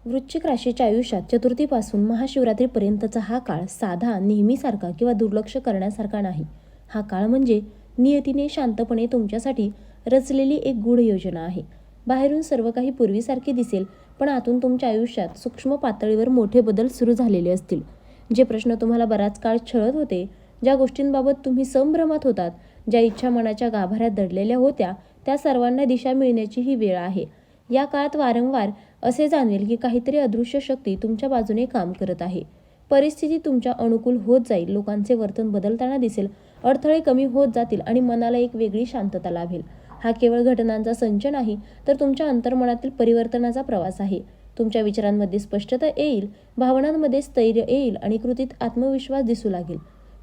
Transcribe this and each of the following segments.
वृश्चिक राशीच्या आयुष्यात चतुर्थीपासून महाशिवरात्रीपर्यंतचा हा काळ साधा, नेहमीसारखा किंवा दुर्लक्ष करण्यासारखा नाही. हा काळ म्हणजे नियतीने शांतपणे तुमच्यासाठी रचलेली एक गूढ योजना आहे. बाहेरून सर्व काही पूर्वीसारखे दिसेल, पण आतून तुमच्या आयुष्यात सूक्ष्म पातळीवर मोठे बदल सुरू झालेले असतील. जे प्रश्न तुम्हाला बराच काळ छळत होते, ज्या गोष्टींबाबत तुम्ही संभ्रमात होतात, ज्या इच्छा मनाच्या गाभाऱ्यात दडलेल्या होत्या, त्या सर्वांना दिशा मिळण्याची ही वेळ आहे. या काळात वारंवार असे जाणवेल की काहीतरी अदृश्य शक्ती तुमच्या बाजूने काम करत आहे. परिस्थिती तुमच्या अनुकूल होत जाईल, लोकांचे वर्तन बदलताना दिसेल, अडथळे कमी होत जातील आणि मनाला एक वेगळी शांतता लाभेल. हा केवळ घटनांचा संच नाही, तर तुमच्या अंतर्मनातील परिवर्तनाचा प्रवास आहे. तुमच्या विचारांमध्ये स्पष्टता येईल, भावनांमध्ये स्थैर्य येईल आणि कृतीत आत्मविश्वास दिसू लागेल.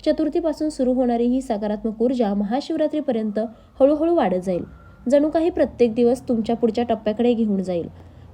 चतुर्थीपासून सुरू होणारी ही सकारात्मक ऊर्जा महाशिवरात्रीपर्यंत हळूहळू वाढत जाईल. जणू काही प्रत्येक दिवस तुमच्या पुढच्या टप्प्याकडे घेऊन जाईल.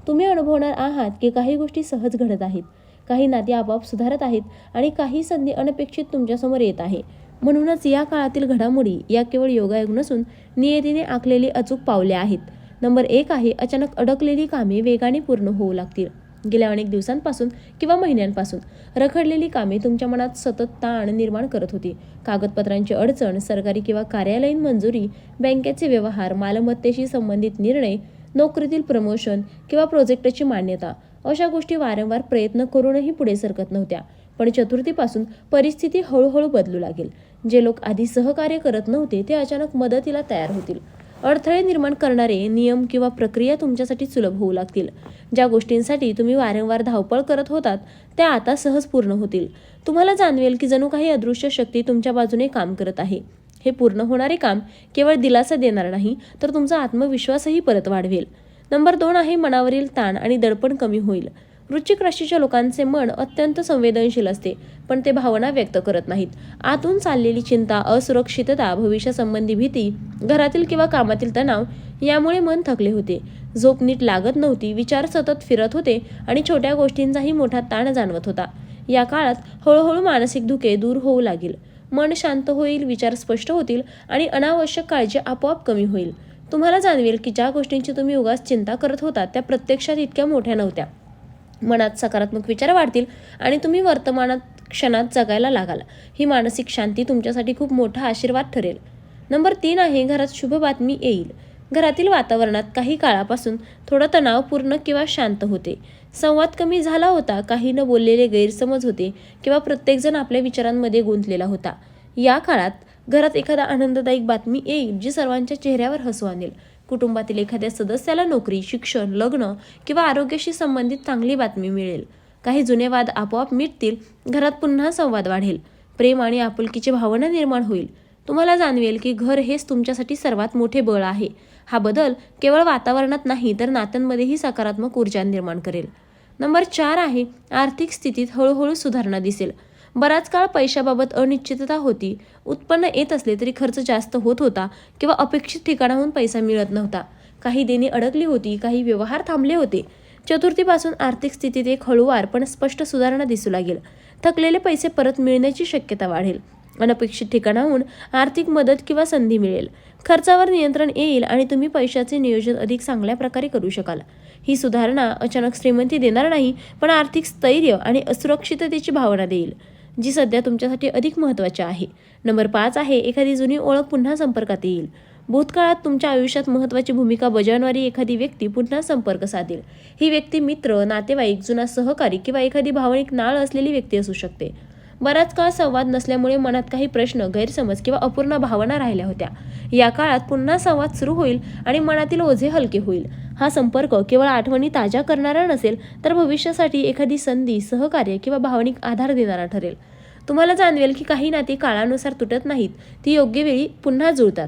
तुम्ही अनुभवणार आहात की काही गोष्टी सहज घडत आहेत, काही नाती आपोआप सुधारत आहेत आणि काही संधी अनपेक्षित तुमच्यासमोर येत आहे. म्हणूनच या काळातील घडामोडी या केवळ योगायोग नसून नियतीने आखलेली अचूक पावले आहेत. नंबर 1 आहे, अचानक अडकलेली कामे वेगाने पूर्ण होऊ लागतील. गेल्या अनेक दिवसांपासून किंवा महिन्यांपासून रखडलेली कामे तुमच्या मनात सतत ताण निर्माण करत होती. कागदपत्रांची अडचण, सरकारी किंवा कार्यालयीन मंजुरी, बँकेचे व्यवहार, मालमत्तेशी संबंधित निर्णय, नोकरीतील प्रमोशन किंवा प्रोजेक्टची मान्यता, अशा गोष्टी वारंवार प्रयत्न करूनही पुढे सरकत नव्हत्या. पण चतुर्थीपासून परिस्थिती हळूहळू बदलू लागेल. जे लोक आधी सहकार्य करत नव्हते ते अचानक मदतीला तयार होतील. अडथळे निर्माण करणारे नियम किंवा प्रक्रिया तुमच्यासाठी सुलभ होऊ लागतील. ज्या गोष्टींसाठी तुम्ही वारंवार धावपळ करत होतात त्या आता सहज पूर्ण होतील. तुम्हाला जाणवेल की जणू काही अदृश्य शक्ती तुमच्या बाजूने काम करत आहे. हे पूर्ण होणारे काम केवळ दिलासा देणार नाही, तर तुमचा आत्मविश्वासही परत वाढवेल. नंबर 2 आहे, मनावरील ताण आणि दडपण कमी होईल. वृश्चिक राशीच्या लोकांचे मन अत्यंत संवेदनशील असते, पण ते भावना व्यक्त करत नाहीत. आतून चाललेली चिंता, असुरक्षितता, भविष्यासंबंधी भीती, घरातील किंवा कामातील तणाव यामुळे मन थकले होते. झोप नीट लागत नव्हती, विचार सतत फिरत होते आणि छोट्या गोष्टींचाही मोठा ताण जाणवत होता. या काळात हळूहळू मानसिक धुके दूर होऊ लागेल. मन शांत होईल, विचार स्पष्ट होतील आणि अनावश्यक काळजी आपोआप कमी होईल. तुम्हाला जाणवेल की ज्या गोष्टींची तुम्ही उगाच चिंता करत होता त्या प्रत्यक्षात इतक्या मोठ्या नव्हत्या. मनात सकारात्मक विचार वाढतील आणि तुम्ही वर्तमानात क्षणात जगायला लागाल. ही मानसिक शांती तुमच्यासाठी खूप मोठा आशीर्वाद ठरेल. नंबर 3 आहे, घरात शुभ बातमी येईल. घरातील वातावरणात काही काळापासून थोडं तणावपूर्ण किंवा शांत होते. संवाद कमी झाला होता, काही न बोललेले गैरसमज होते किंवा प्रत्येकजण आपल्या विचारांमध्ये गुंतलेला होता. या काळात घरात एखादा आनंददायक बातमी येईल जी सर्वांच्या चेहऱ्यावर हसू आणेल. कुटुंबातील एखाद्या सदस्याला नोकरी, शिक्षण, लग्न किंवा आरोग्याशी संबंधित चांगली बातमी मिळेल. काही जुने वाद आपोआप मिटतील, घरात पुन्हा संवाद वाढेल, प्रेम आणि आपुलकीची भावना निर्माण होईल. तुम्हाला जाणवेल की घर हेच तुमच्यासाठी सर्वात मोठे बळ आहे. हा बदल केवळ वातावरणात नाही तर नात्यांमध्येही सकारात्मक ऊर्जा निर्माण करेल. नंबर 4 आहे, आर्थिक स्थितीत हळूहळू सुधारणा दिसेल. बराच काळ पैशाबाबत अनिश्चितता होती. उत्पन्न येत असले तरी खर्च जास्त होत होता किंवा अपेक्षित ठिकाणाहून पैसा मिळत नव्हता. काही देणी अडकली होती, काही व्यवहार थांबले होते. चतुर्थीपासून आर्थिक स्थितीत एक हळूवार पण स्पष्ट सुधारणा दिसू लागेल. थकलेले पैसे परत मिळण्याची शक्यता वाढेल. अनपेक्षित ठिकाणाहून आर्थिक मदत किंवा संधी मिळेल. खर्चावर नियंत्रण येईल आणि तुम्ही पैशाचे नियोजन अधिक चांगल्या प्रकारे करू शकाल. ही सुधारणा अचानक श्रीमंती देणार नाही, पण आर्थिक स्थैर्य आणि असुरक्षिततेची भावना देईल, जी सध्या तुमच्यासाठी अधिक महत्त्वाची आहे. नंबर 5 आहे, एखादी जुनी ओळख पुन्हा संपर्कात येईल. भूतकाळात तुमच्या आयुष्यात महत्त्वाची भूमिका बजावणारी एखादी व्यक्ती पुन्हा संपर्क साधेल. ही व्यक्ती मित्र, नातेवाईक, जुना सहकारी किंवा एखादी भावनिक नाळ असलेली व्यक्ती असू शकते. बराच काळ संवाद नसल्यामुळे मनात काही प्रश्न, गैरसमज किंवा अपूर्ण भावना राहिल्या होत्या. या काळात पुन्हा संवाद सुरू होईल आणि मनातील ओझे हलके होईल. हा संपर्क केवळ आठवणी ताज्या करणारा नसेल, तर भविष्यासाठी एखादी संधी, सहकार्य किंवा भावनिक आधार देणारा ठरेल. तुम्हाला जाणवेल की काही नाती काळानुसार तुटत नाहीत, ती योग्य वेळी पुन्हा जुळतात.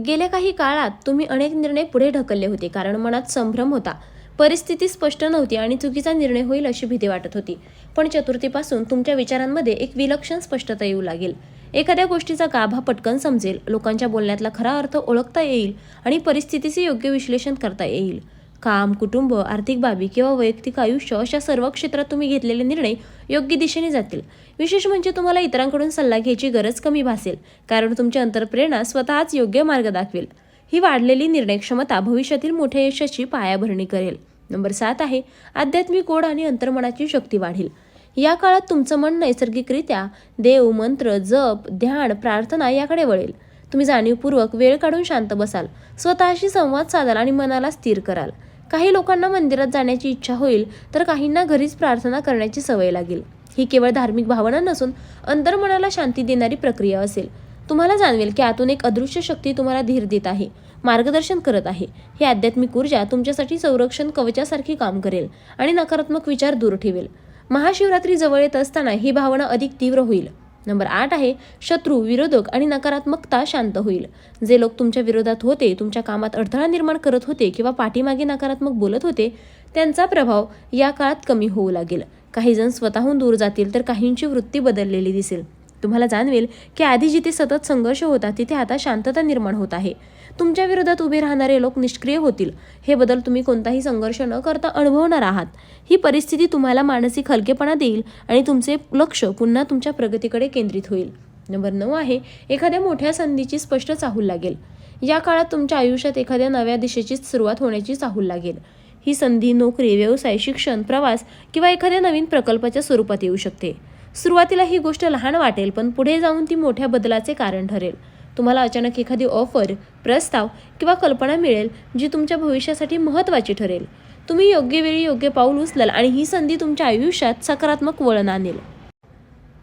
गेल्या काही काळात तुम्ही अनेक निर्णय पुढे ढकलले होते कारण मनात संभ्रम होता. परिस्थिती स्पष्ट नव्हती आणि चुकीचा निर्णय होईल अशी भीती वाटत होती. पण चतुर्थीपासून तुमच्या विचारांमध्ये एक विलक्षण स्पष्टता येऊ लागेल. एखाद्या गोष्टीचा गाभा पटकन समजेल, लोकांच्या बोलण्यातला खरा अर्थ ओळखता येईल आणि परिस्थितीचे योग्य विश्लेषण करता येईल. काम, कुटुंब, आर्थिक बाबी किंवा वैयक्तिक आयुष्य अशा सर्व क्षेत्रात तुम्ही घेतलेले निर्णय योग्य दिशेने जातील. विशेष म्हणजे तुम्हाला इतरांकडून सल्ला घ्यायची गरज कमी भासेल, कारण तुमची अंतर्प्रेरणा स्वतःच योग्य मार्ग दाखवेल. ही वाढलेली निर्णय क्षमता भविष्यातील मोठ्या यशाची पायाभरणी करेल. नंबर 7 आहे आध्यात्मिक ओढ आणि अंतर्मनाची शक्ती वाढेल. या काळात तुमचं मन नैसर्गिकरित्या देव, मंत्र, जप, ध्यान, प्रार्थना याकडे वळेल. तुम्ही जाणीवपूर्वक वेळ काढून शांत बसाल, स्वतःशी संवाद साधाल आणि मनाला स्थिर कराल. काही लोकांना मंदिरात जाण्याची इच्छा होईल, तर काहींना घरीच प्रार्थना करण्याची सवय लागेल. ही केवळ धार्मिक भावना नसून अंतर्मनाला शांती देणारी प्रक्रिया असेल. तुम्हाला जाणवेल की आतून एक अदृश्य शक्ती तुम्हाला धीर देत आहे, मार्गदर्शन करत आहे. ही आध्यात्मिक ऊर्जा तुमच्यासाठी संरक्षण कवचासारखी काम करेल आणि नकारात्मक विचार दूर ठेवेल. महाशिवरात्री जवळ येत असताना ही भावना अधिक तीव्र होईल. नंबर 8 आहे शत्रू, विरोधक आणि नकारात्मकता शांत होईल. जे लोक तुमच्या विरोधात होते, तुमच्या कामात अडथळा निर्माण करत होते किंवा पाठीमागे नकारात्मक बोलत होते, त्यांचा प्रभाव या काळात कमी होऊ लागेल. काही जण स्वतःहून दूर जातील, तर काहींची वृत्ती बदललेली दिसेल. तुम्हाला जाणवेल की आधी जिथे सतत संघर्ष होता, तिथे आता शांतता निर्माण होत आहे. तुमच्या विरोधात उभे राहणारे लोक निष्क्रिय होतील. हे बदल तुम्ही कोणताही संघर्ष न करता अनुभवणार आहात. ही परिस्थिती तुम्हाला मानसिक हलकेपणा देईल आणि तुमचे लक्ष पुन्हा तुमच्या प्रगतीकडे केंद्रित होईल. नंबर 9 आहे एखाद्या मोठ्या संधीची स्पष्ट चाहूल लागेल. या काळात तुमच्या आयुष्यात एखाद्या नव्या दिशेची सुरुवात होण्याची चाहूल लागेल. ही संधी नोकरी, व्यवसाय, शिक्षण, प्रवास किंवा एखाद्या नवीन प्रकल्पाच्या स्वरूपात येऊ शकते. सुरुवातीला ही गोष्ट लहान वाटेल, पण पुढे जाऊन ती मोठ्या बदलाचे कारण ठरेल. तुम्हाला अचानक एखादी ऑफर, प्रस्ताव किंवा कल्पना मिळेल, जी तुमच्या भविष्यासाठी महत्त्वाची ठरेल. तुम्ही योग्य वेळी योग्य पाऊल उचलाल आणि ही संधी तुमच्या आयुष्यात सकारात्मक वळण आणेल.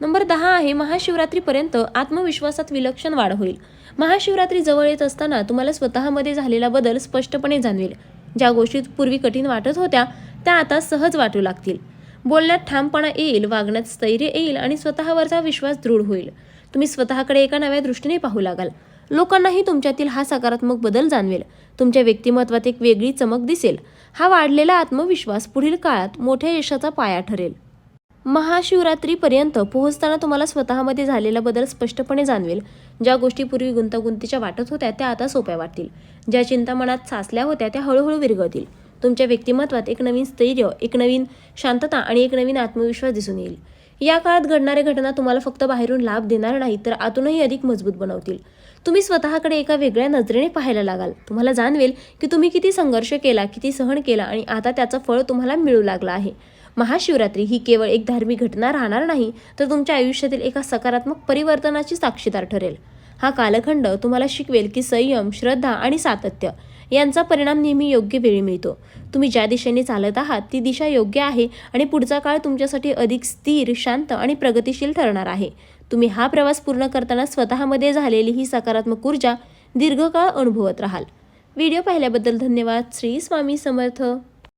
नंबर 10 आहे महाशिवरात्रीपर्यंत आत्मविश्वासात विलक्षण वाढ होईल. महाशिवरात्री जवळ येत असताना तुम्हाला स्वतःमध्ये झालेला बदल स्पष्टपणे जाणवेल. ज्या गोष्टी पूर्वी कठीण वाटत होत्या, त्या आता सहज वाटू लागतील. बोलण्यात ठामपणा येईल, वागण्यात स्थैर्य येईल आणि स्वतःवरचा विश्वास दृढ होईल. तुम्ही स्वतःकडे एका नव्या दृष्टीने पाहू लागाल. लोकांनाही तुमच्यातील हा सकारात्मक बदल जाणवेल. तुमच्या व्यक्तिमत्वात एक वेगळी चमक दिसेल. हा वाढलेला आत्मविश्वास पुढील काळात मोठ्या यशाचा पाया ठरेल. महाशिवरात्रीपर्यंत पोहोचताना तुम्हाला स्वतःमध्ये झालेला बदल स्पष्टपणे जाणवेल. ज्या गोष्टी पूर्वी गुंतागुंतीच्या वाटत होत्या, त्या आता सोप्या वाटतील. ज्या चिंता मनात साचल्या होत्या, त्या हळूहळू विरघळतील. तुमच्या व्यक्तिमत्वात एक नवीन स्थैर्य, एक नवीन शांतता आणि एक नवीन आत्मविश्वास दिसून येईल. या काळात घडणाऱ्या घटना तुम्हाला फक्त बाहेरून लाभ देणार नाही, तर आतूनही अधिक मजबूत बनवतील. तुम्ही स्वतःकडे एका वेगळ्या नजरेने पाहायला लागाल. तुम्हाला जाणवेल की तुम्ही किती संघर्ष केला, किती सहन केला आणि आता त्याचं फळ तुम्हाला मिळू लागलं आहे. महाशिवरात्री ही केवळ एक धार्मिक घटना राहणार नाही, तर तुमच्या आयुष्यातील एका सकारात्मक परिवर्तनाची साक्षीदार ठरेल. हा कालखंड तुम्हाला शिकवेल की संयम, श्रद्धा आणि सातत्य यांचा परिणाम नेहमी योग्य वेळी मिळतो. तुम्ही ज्या दिशेने चालत आहात, ती दिशा योग्य आहे आणि पुढचा काळ तुमच्यासाठी अधिक स्थिर, शांत आणि प्रगतिशील ठरणार आहे. तुम्ही हा प्रवास पूर्ण करताना स्वतःमध्ये झालेली ही सकारात्मक ऊर्जा दीर्घकाळ अनुभवत राहाल. व्हिडिओ पाहिल्याबद्दल धन्यवाद. श्री स्वामी समर्थ.